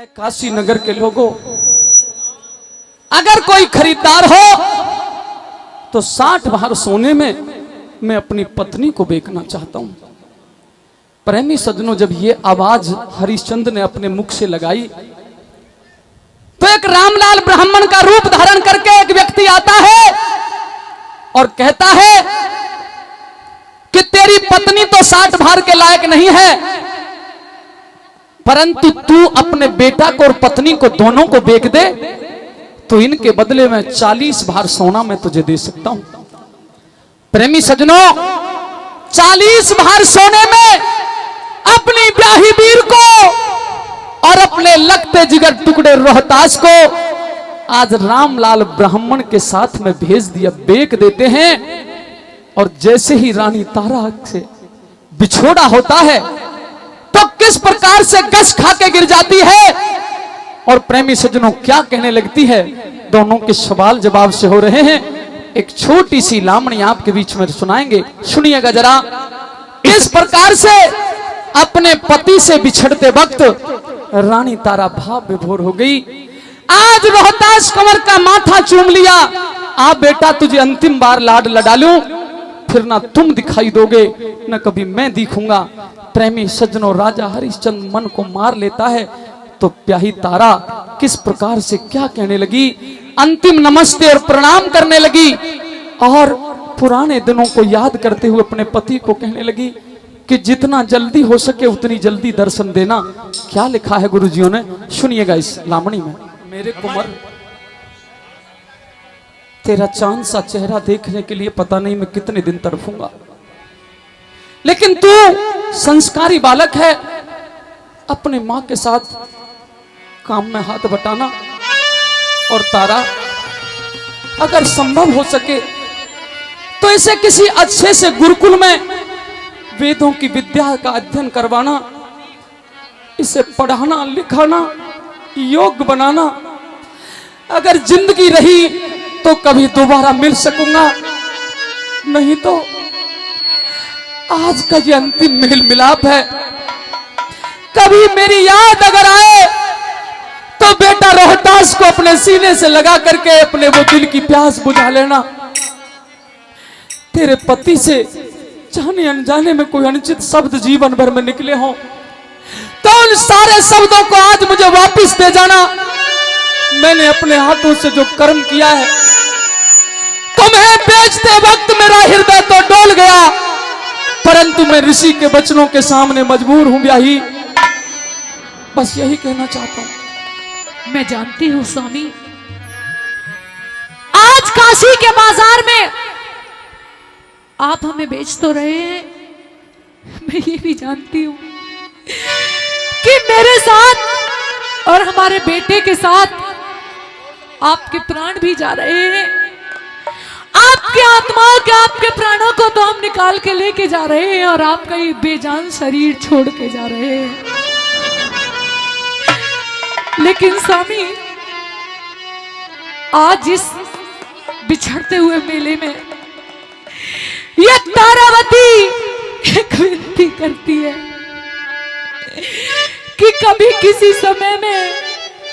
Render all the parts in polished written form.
काशी नगर के लोगों, अगर कोई खरीदार हो तो 60 भार सोने में मैं अपनी पत्नी को बेचना चाहता हूं। प्रेमी सज्जनों, जब ये आवाज हरिश्चंद्र ने अपने मुख से लगाई तो एक रामलाल ब्राह्मण का रूप धारण करके एक व्यक्ति आता है और कहता है कि तेरी पत्नी तो 60 भार के लायक नहीं है, परंतु तू अपने बेटा को और पत्नी को दोनों को बेच दे तो इनके बदले में 40 भार सोना मैं तुझे दे सकता हूं। प्रेमी सज्जनों, 40 भार सोने में अपनी ब्याही वीर को और अपने लगते जिगर टुकड़े रोहतास को आज रामलाल ब्राह्मण के साथ में भेज दिया, बेच देते हैं। और जैसे ही रानी तारा से बिछोड़ा होता है तो किस प्रकार से गश खा के गिर जाती है और प्रेमी सज्जनों क्या कहने लगती है, दोनों के सवाल जवाब से हो रहे हैं। एक छोटी सी लामणी आपके बीच में सुनाएंगे, सुनिएगा जरा। इस प्रकार से अपने पति से बिछड़ते वक्त रानी तारा भाव विभोर हो गई। आज रोहतास कंवर का माथा चूम लिया, आप बेटा तुझे अंतिम बार लाड लड़ा लूं, फिर ना तुम दिखाई दोगे न कभी मैं दिखूंगा। प्रेमी सज्जनों, राजा हरिश्चंद्र मन को मार लेता है तो प्याही तारा किस प्रकार से क्या कहने लगी, अंतिम नमस्ते और प्रणाम करने लगी और पुराने दिनों को याद करते हुए अपने पति को कहने लगी कि जितना जल्दी हो सके उतनी जल्दी दर्शन देना। क्या लिखा है गुरुजियों ने, सुनिएगा इस लामणी में। मेरे कुंवर, तेरा चांद सा चेहरा देखने के लिए पता नहीं मैं कितने दिन तड़फूंगा, लेकिन तू संस्कारी बालक है, अपने मां के साथ काम में हाथ बटाना। और तारा, अगर संभव हो सके तो इसे किसी अच्छे से गुरुकुल में वेदों की विद्या का अध्ययन करवाना, इसे पढ़ाना लिखाना, योग्य बनाना। अगर जिंदगी रही तो कभी दोबारा मिल सकूंगा, नहीं तो आज का ये अंतिम मेल मिलाप है। कभी मेरी याद अगर आए तो बेटा रोहतास को अपने सीने से लगा करके अपने वो दिल की प्यास बुझा लेना। तेरे पति से जाने अनजाने में कोई अनुचित शब्द जीवन भर में निकले हो तो उन सारे शब्दों को आज मुझे वापस दे जाना। मैंने अपने हाथों से जो कर्म किया है, तुम्हें बेचते वक्त मेरा हृदय तो डोल गया, परंतु मैं ऋषि के वचनों के सामने मजबूर हूं ब्याही। बस यही कहना चाहता हूं। मैं जानती हूँ स्वामी, आज काशी के बाजार में आप हमें बेच तो रहे हैं, मैं ये भी जानती हूँ कि मेरे साथ और हमारे बेटे के साथ आपके प्राण भी जा रहे हैं। आपके आत्माओं के, आपके प्राणों को तो हम निकाल के लेके जा रहे हैं और आपका ये बेजान शरीर छोड़ के जा रहे हैं। लेकिन स्वामी, आज इस बिछड़ते हुए मेले में यह तारावती एक विनती करती है कि कभी किसी समय में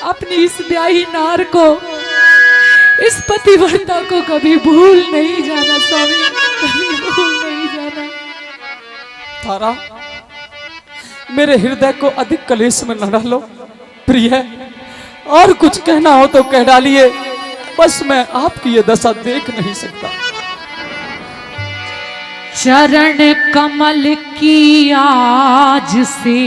अपनी इस ब्याही नार को, इस पतिव्रता को कभी भूल नहीं जाना स्वामी, कभी भूल नहीं जाना। तारा, मेरे हृदय को अधिक कलेश में न डालो प्रिय, और कुछ कहना हो तो कह डालिए, बस मैं आपकी ये दशा देख नहीं सकता। चरण कमल की आज से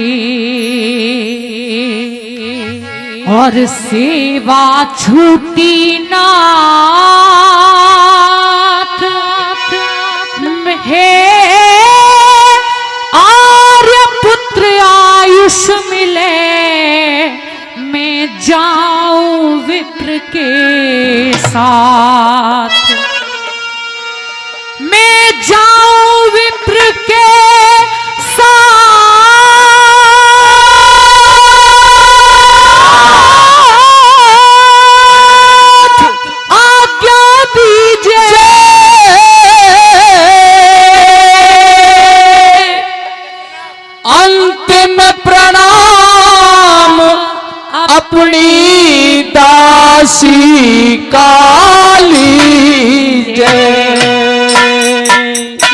और सेवा छूटी नाथ, हे आर्य पुत्र आयुष मिले, मैं जाऊं विप्र के साथ, मैं जाऊं विप्र के साथ, आज्ञा दीजिए अंतिम प्रणाम अपनी दासी काली जय।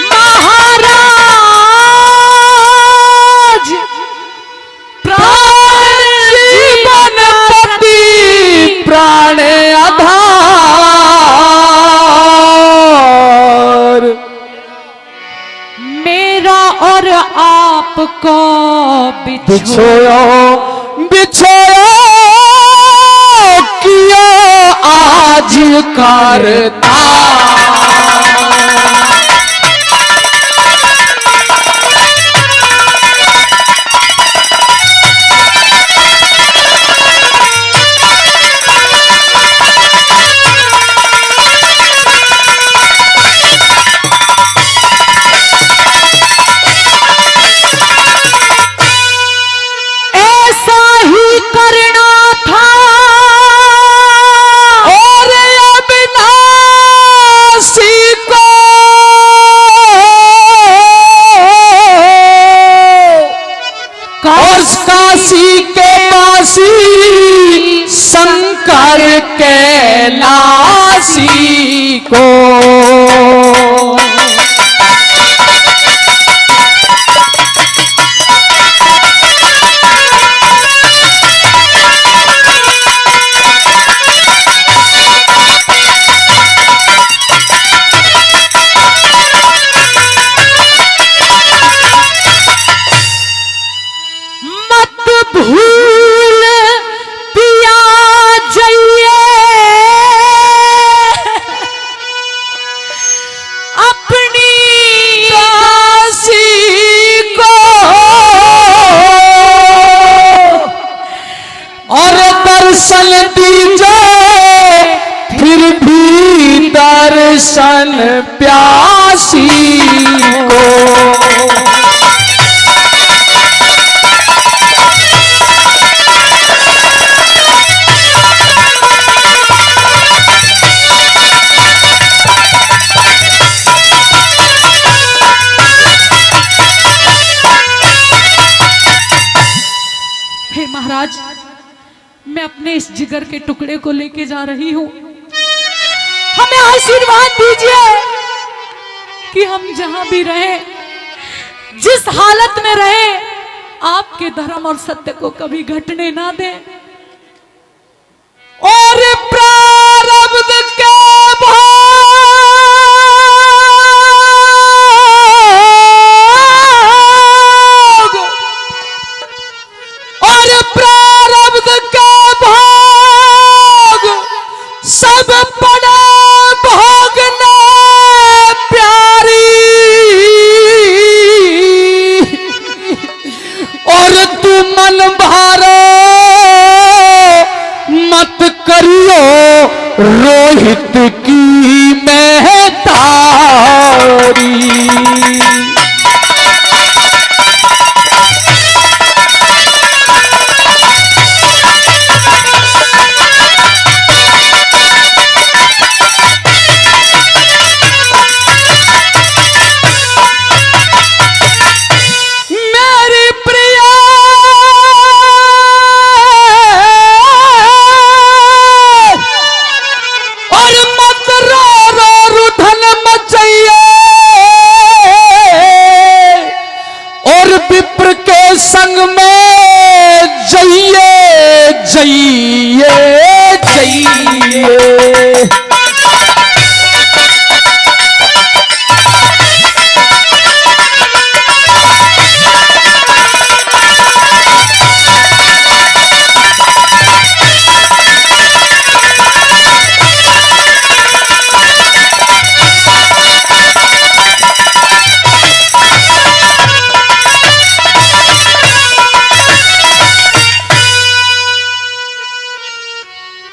महाराज प्राण जीवन पति प्राण आधार, मेरा और आपको बिछोयो बिछोयो किया आज करता। काशी के वासी शंकर कैलासी को भूल पिया जइए अपनी दासी को, और दर्शन दीजिए फिर भी दर्शन प्यासी को। महाराज, मैं अपने इस जिगर के टुकड़े को लेके जा रही हूं, हमें आशीर्वाद दीजिए कि हम जहां भी रहे, जिस हालत में रहे, आपके धर्म और सत्य को कभी घटने ना दें। और प्रारब्ध के प्रारब्ध के भोग सब पड़े भोगने प्यारी, और तू मन भारो मत करियो रोहित की महतारी। संग में जइए जइए जइए।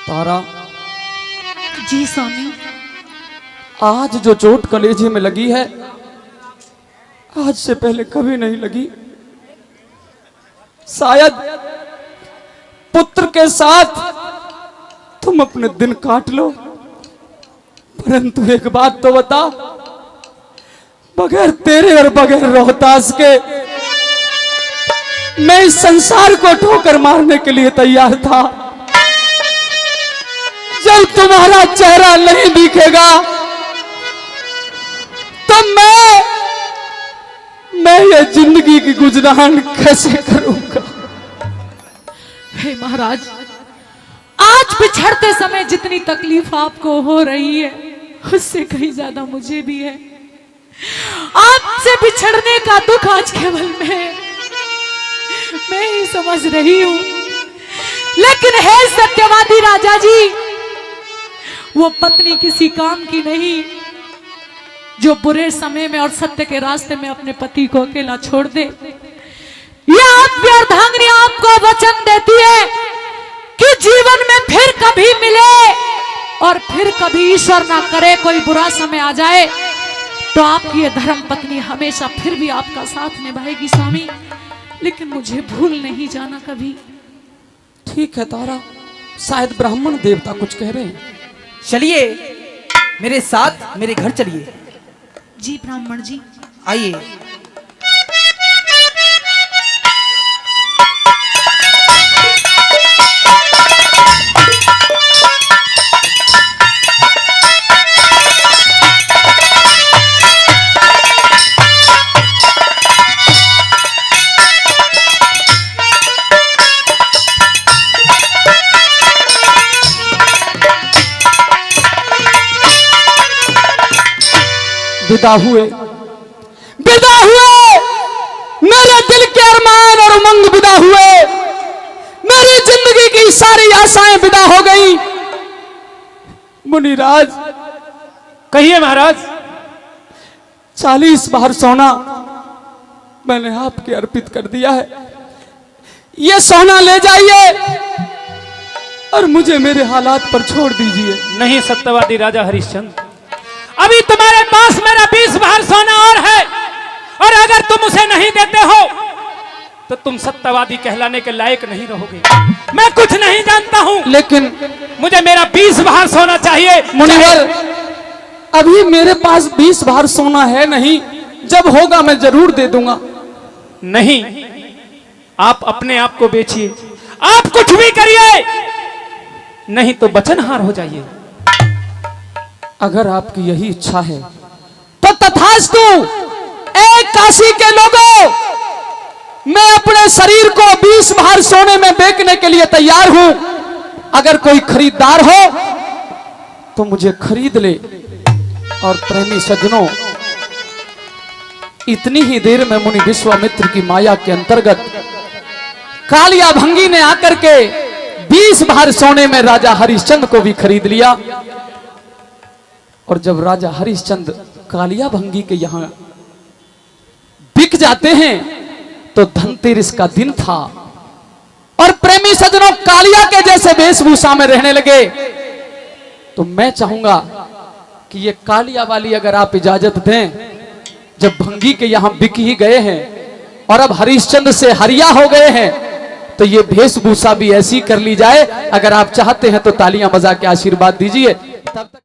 तारा जी स्वामी, आज जो चोट कलेजे में लगी है, आज से पहले कभी नहीं लगी। शायद पुत्र के साथ तुम अपने दिन काट लो, परंतु एक बात तो बता, बगैर तेरे और बगैर रोहतास के मैं इस संसार को ठोकर मारने के लिए तैयार था। जब तुम्हारा चेहरा नहीं दिखेगा तो मैं ये जिंदगी की गुजरान कैसे करूंगा? हे महाराज, आज बिछड़ते समय जितनी तकलीफ आपको हो रही है उससे कहीं ज्यादा मुझे भी है। आपसे बिछड़ने का दुख आज केवल मैं ही समझ रही हूं। लेकिन है सत्यवादी राजा जी, वो पत्नी किसी काम की नहीं जो बुरे समय में और सत्य के रास्ते में अपने पति को अकेला छोड़ दे। यह आपकी अर्धांगिनी आपको वचन देती है कि जीवन में फिर कभी मिले और फिर कभी ईश्वर ना करे कोई बुरा समय आ जाए तो आपकी ये धर्म पत्नी हमेशा फिर भी आपका साथ निभाएगी स्वामी। लेकिन मुझे भूल नहीं जाना कभी। ठीक है तारा, शायद ब्राह्मण देवता कुछ कह रहे हैं। चलिए मेरे साथ मेरे घर चलिए। जी ब्राह्मण जी, आइए। विदा हुए मेरे दिल के अरमान और उमंग विदा हुए, मेरी जिंदगी की सारी आशाएं विदा हो गई। मुनिराज, कहिए महाराज। 40 बार सोना मैंने आपके अर्पित कर दिया है। ये सोना ले जाइए और मुझे मेरे हालात पर छोड़ दीजिए। नहीं सत्यवादी राजा हरिश्चंद्र, अभी तुम्हारे पास मेरा 20 बार सोना और है, और अगर तुम उसे नहीं देते हो तो तुम सत्यवादी कहलाने के लायक नहीं रहोगे। मैं कुछ नहीं जानता हूं, लेकिन मुझे मेरा 20 बार सोना चाहिए। मुनिवर, अभी मेरे पास 20 बार सोना है नहीं, जब होगा मैं जरूर दे दूंगा। नहीं, आप अपने आप को बेचिए, आप कुछ भी करिए, नहीं तो वचनहार हो जाइए। अगर आपकी यही इच्छा है तो तथास्तु। एक काशी के लोगों, मैं अपने शरीर को 20 बार सोने में बेचने के लिए तैयार हूं। अगर कोई खरीदार हो तो मुझे खरीद ले। और प्रेमी सज्जनों, इतनी ही देर में मुनि विश्वामित्र की माया के अंतर्गत कालिया भंगी ने आकर के 20 बार सोने में राजा हरिश्चंद्र को भी खरीद लिया। और जब राजा हरिश्चंद्र कालिया भंगी के यहां बिक जाते हैं तो धनतेरस का दिन था और प्रेमी सज्जनों कालिया के जैसे वेशभूषा में रहने लगे। तो मैं चाहूंगा कि ये कालिया वाली अगर आप इजाजत दें, जब भंगी के यहां बिक ही गए हैं और अब हरिश्चंद्र से हरिया हो गए हैं, तो ये वेशभूषा भी ऐसी कर ली जाए। अगर आप चाहते हैं तो तालियां बजा के आशीर्वाद दीजिए। तब तक